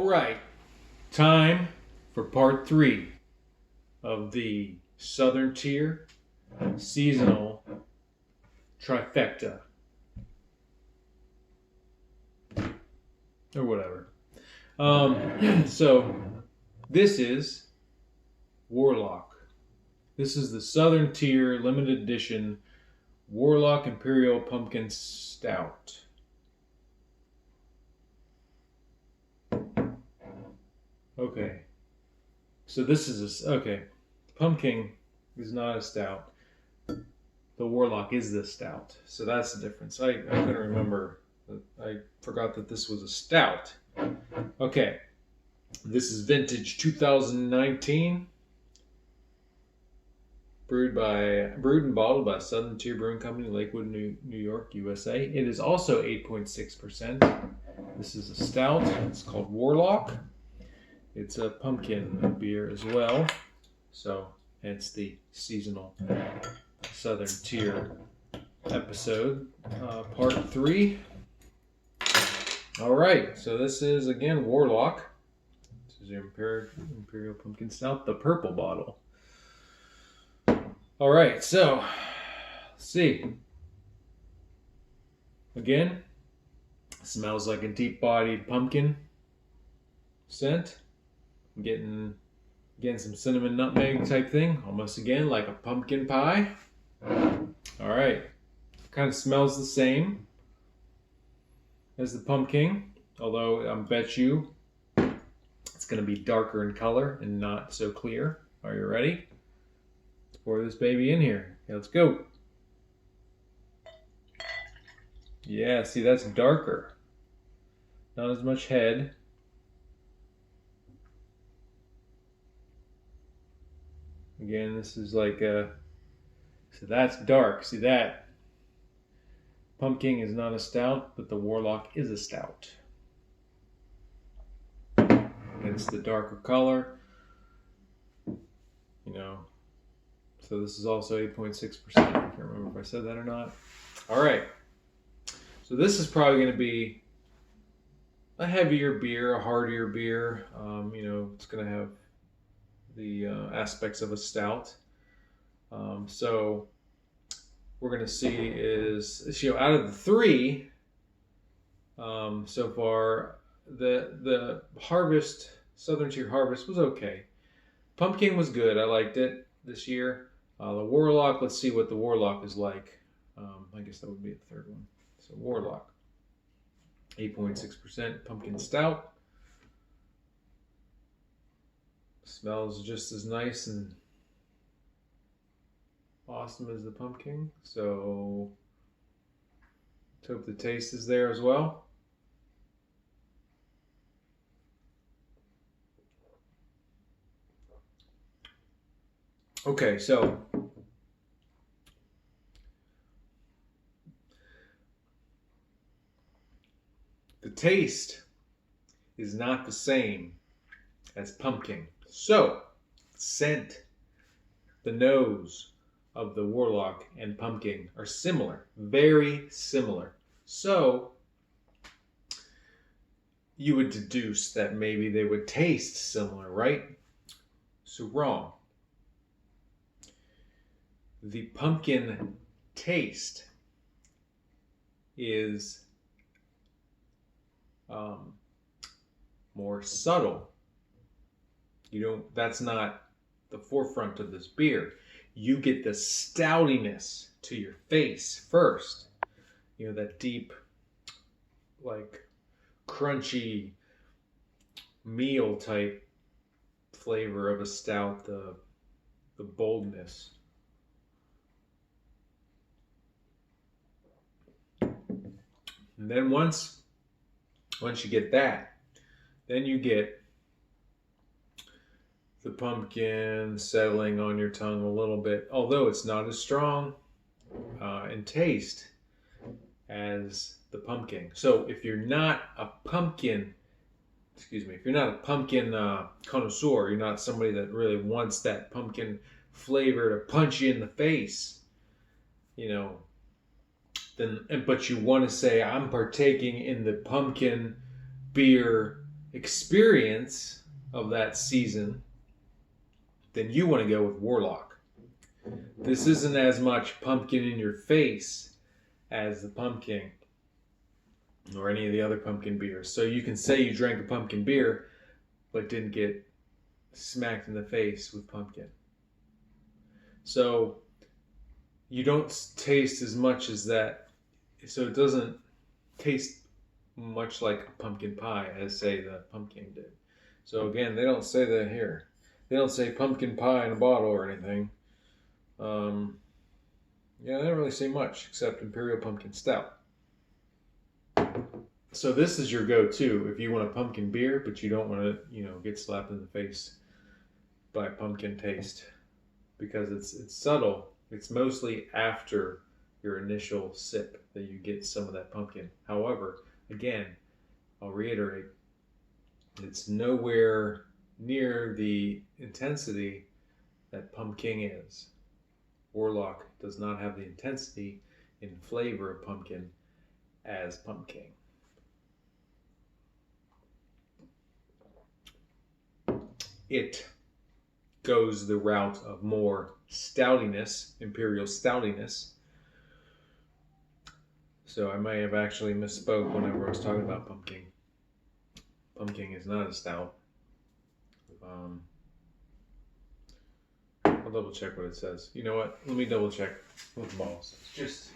All right, time for part 3 of the Southern Tier seasonal trifecta, or whatever. So this is Warlock. This is the Southern Tier limited edition Warlock Imperial Pumpkin Stout. Okay, so this is Pumpkin is not a stout. The Warlock is the stout, so that's the difference. I couldn't remember. I forgot that this was a stout. Okay, this is vintage 2019, brewed and bottled by Southern Tier Brewing Company, Lakewood, New York, USA. It is also 8.6%. This is a stout. It's called Warlock. It's a pumpkin beer as well, so hence the seasonal Southern Tier episode, part 3. All right, so this is again Warlock. This is your Imperial Pumpkin Stout, the purple bottle. All right, so let's see. Again, smells like a deep-bodied pumpkin scent. I'm getting some cinnamon nutmeg type thing, almost again like a pumpkin pie. All right, kind of smells the same as the pumpkin, although I bet you it's going to be darker in color and not so clear. Are you ready? Let's pour this baby in here. Okay, let's go. Yeah, see, that's darker. Not as much head. Again, this is like so that's dark. See that? Pumpkin is not a stout, but the Warlock is a stout. It's the darker color, So this is also 8.6%. I can't remember if I said that or not. All right. So this is probably going to be a heavier beer, a heartier beer. It's going to have the aspects of a stout. So we're going to see is, out of the 3 so far, the Harvest, Southern Tier Harvest was okay. Pumpkin was good. I liked it this year. The Warlock, let's see what the Warlock is like. I guess that would be the third one. So Warlock, 8.6% pumpkin stout. Smells just as nice and awesome as the pumpkin. So let's hope the taste is there as well. Okay, so the taste is not the same as pumpkin. So, scent, the nose of the Warlock and pumpkin are similar, very similar. So, you would deduce that maybe they would taste similar, right? So, wrong. The pumpkin taste is more subtle. That's not the forefront of this beer. You get the stoutiness to your face first. That deep, like crunchy meal type flavor of a stout, the boldness. And then once you get that, then you get the pumpkin settling on your tongue a little bit, although it's not as strong in taste as the pumpkin. So if you're not a pumpkin connoisseur, you're not somebody that really wants that pumpkin flavor to punch you in the face, but you want to say, I'm partaking in the pumpkin beer experience of that season, then you want to go with Warlock. This isn't as much pumpkin in your face as the Pumpkin or any of the other pumpkin beers. So you can say you drank a pumpkin beer, but didn't get smacked in the face with pumpkin. So you don't taste as much as that. So it doesn't taste much like a pumpkin pie as, say, the pumpkin did. So again, they don't say that here. They don't say pumpkin pie in a bottle or anything. Yeah, they don't really say much except Imperial Pumpkin Stout. So this is your go-to if you want a pumpkin beer, but you don't want to, get slapped in the face by pumpkin taste, because it's subtle. It's mostly after your initial sip that you get some of that pumpkin. However, again, I'll reiterate, it's nowhere near the intensity that Pumpkin is. Warlock does not have the intensity in flavor of pumpkin as Pumpkin. It goes the route of more stoutiness, imperial stoutiness. So I may have actually misspoke whenever I was talking about pumpkin. Pumpkin is not a stout. I'll double check what it says. You know what? Let me double check with balls. Just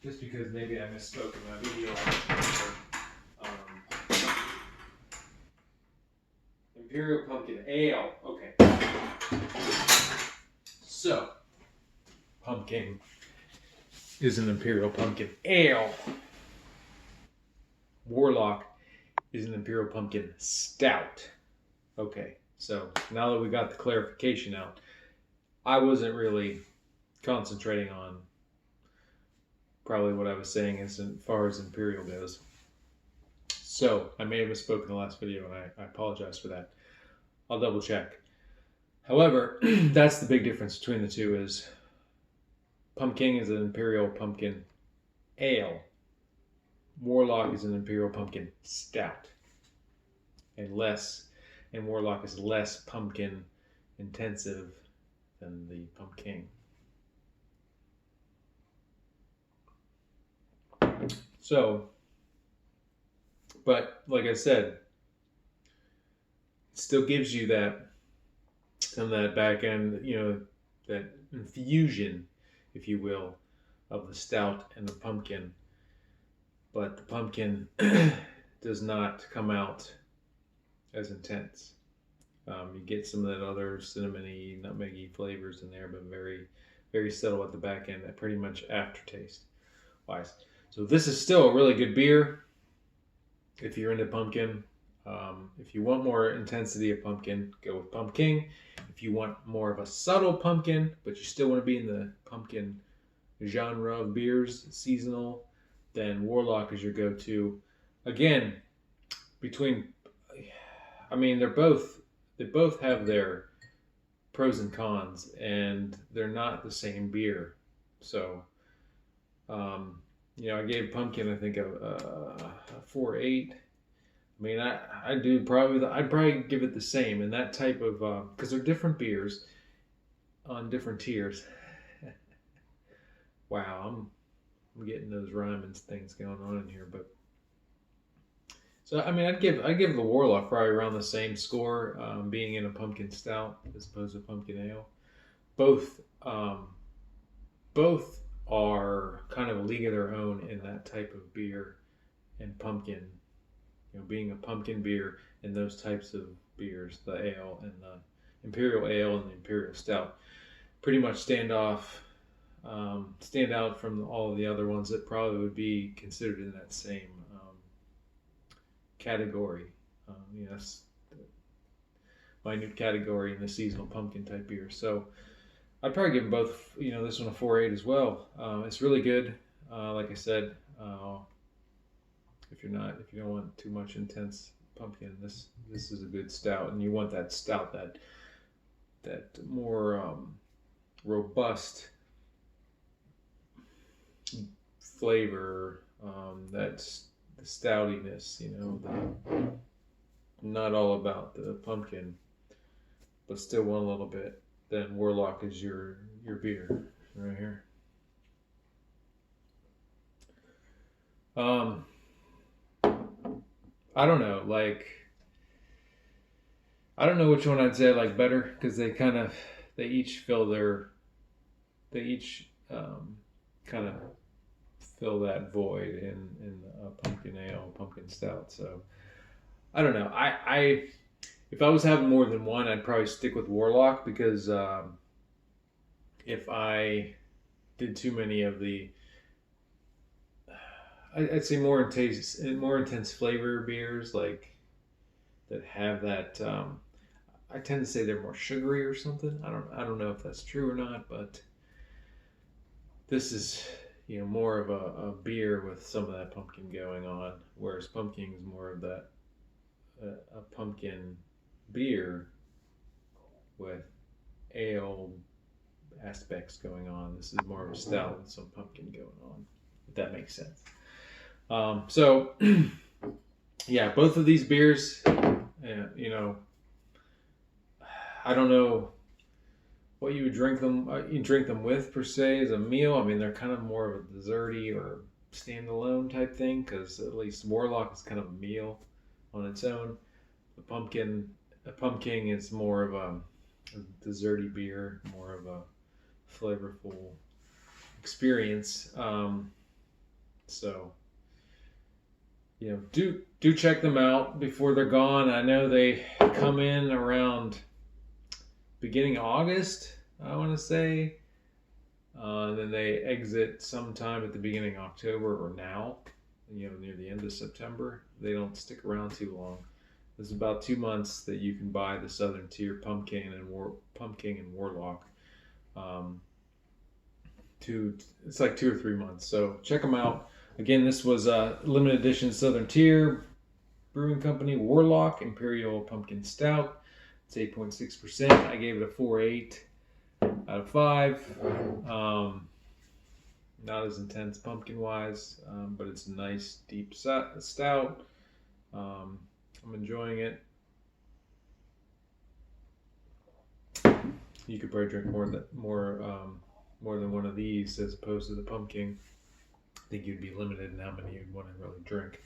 because maybe I misspoke in my video. Imperial Pumpkin Ale. Okay. So, Pumpkin is an Imperial Pumpkin Ale. Warlock is an Imperial Pumpkin Stout. Okay, so now that we got the clarification out, I wasn't really concentrating on probably what I was saying as far as Imperial goes. So I may have misspoken in the last video, and I apologize for that. I'll double check. However, that's the big difference between the two is Pumpkin is an Imperial Pumpkin Ale. Warlock is an Imperial Pumpkin Stout. And Warlock is less pumpkin intensive than the Pumpkin. So, but like I said, it still gives you some of that back end, that infusion, if you will, of the stout and the pumpkin. But the pumpkin does not come out as intense. You get some of that other cinnamony, nutmeggy flavors in there, but very, very subtle at the back end, pretty much aftertaste wise. So this is still a really good beer if you're into pumpkin. If you want more intensity of pumpkin, go with Pumpkin. If you want more of a subtle pumpkin, but you still want to be in the pumpkin genre of beers, seasonal, then Warlock is your go-to. Again, they both have their pros and cons, and they're not the same beer. So, I gave Pumpkin, I think, a 4.8. I mean, I'd probably give it the same, and that type of, because they're different beers on different tiers. Wow, I'm getting those rhyming things going on in here, but so I mean, I'd give the Warlock probably around the same score, being in a pumpkin stout as opposed to pumpkin ale. Both are kind of a league of their own in that type of beer, and pumpkin, being a pumpkin beer and those types of beers, the ale and the Imperial Ale and the Imperial Stout, pretty much stand out from all of the other ones that probably would be considered in that same category. Yes, minute category in the seasonal pumpkin type beer. So I'd probably give them both, this one a 4.8 as well. It's really good. Like I said, if you don't want too much intense pumpkin, this is a good stout, and you want that stout, that more robust flavor, that's the stoutiness, not all about the pumpkin, but still want a little bit, then Warlock is your beer right here. I don't know, like I don't know which one I'd say I like better because they each kind of fill that void in a pumpkin ale, pumpkin stout. So I don't know. I if I was having more than one, I'd probably stick with Warlock because if I did too many of the, I'd say more intense flavor beers like that have that. I tend to say they're more sugary or something. I don't know if that's true or not, but this is more of a beer with some of that pumpkin going on, whereas pumpkin is more of that a pumpkin beer with ale aspects going on. This is more of a stout with some pumpkin going on, if that makes sense. So yeah, both of these beers, I don't know what you would drink them with per se as a meal. I mean, they're kind of more of a desserty or standalone type thing because at least Warlock is kind of a meal on its own. A pumpkin is more of a desserty beer, more of a flavorful experience. So do check them out before they're gone. I know they come in around beginning of August, I want to say. Then they exit sometime at the beginning of October or now, near the end of September. They don't stick around too long. There's about 2 months that you can buy the Southern Tier Pumpkin and Warlock. It's like 2 or 3 months. So check them out. Again, this was a limited edition Southern Tier Brewing Company Warlock Imperial Pumpkin Stout. It's 8.6%. I gave it a 4.8 out of 5. Not as intense pumpkin wise, but it's a nice deep stout. I'm enjoying it. You could probably drink more than one of these as opposed to the pumpkin. I think you'd be limited in how many you'd want to really drink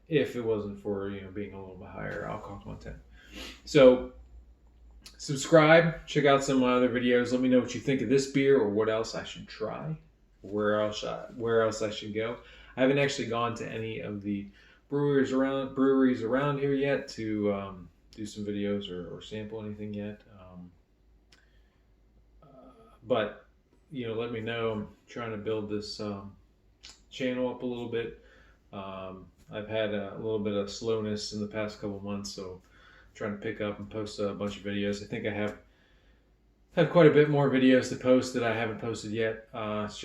if it wasn't for being a little bit higher alcohol content. So subscribe, check out some of my other videos. Let me know what you think of this beer or what else I should try, where else I should go. I haven't actually gone to any of the breweries around here yet to do some videos or sample anything yet. But let me know. I'm trying to build this channel up a little bit. I've had a little bit of slowness in the past couple months, so I'm trying to pick up and post a bunch of videos. I think I have quite a bit more videos to post that I haven't posted yet. It's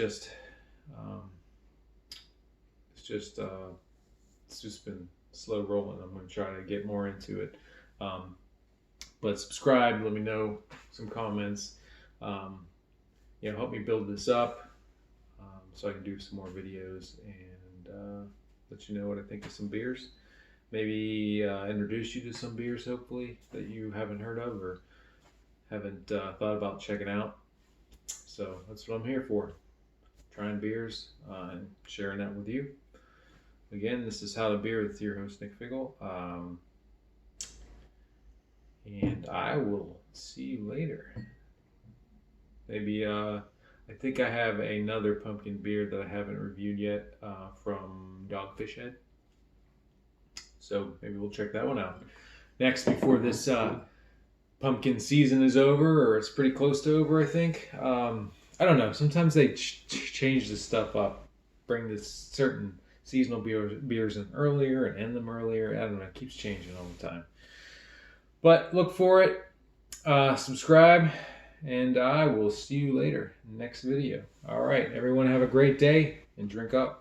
just been slow rolling. I'm going to try to get more into it. But subscribe, let me know some comments. Help me build this up so I can do some more videos and let you know what I think of some beers. Maybe introduce you to some beers, hopefully, that you haven't heard of or haven't thought about checking out. So that's what I'm here for. Trying beers and sharing that with you. Again, this is How to Beer with your host, Nick Figgle. And I will see you later. Maybe, I think I have another pumpkin beer that I haven't reviewed yet from Dogfish Head. So maybe we'll check that one out. Next, before this pumpkin season is over, or it's pretty close to over, I think. I don't know. Sometimes they change this stuff up. Bring this certain seasonal beers in earlier and end them earlier. I don't know. It keeps changing all the time. But look for it. Subscribe. And I will see you later. Next video. All right. Everyone have a great day and drink up.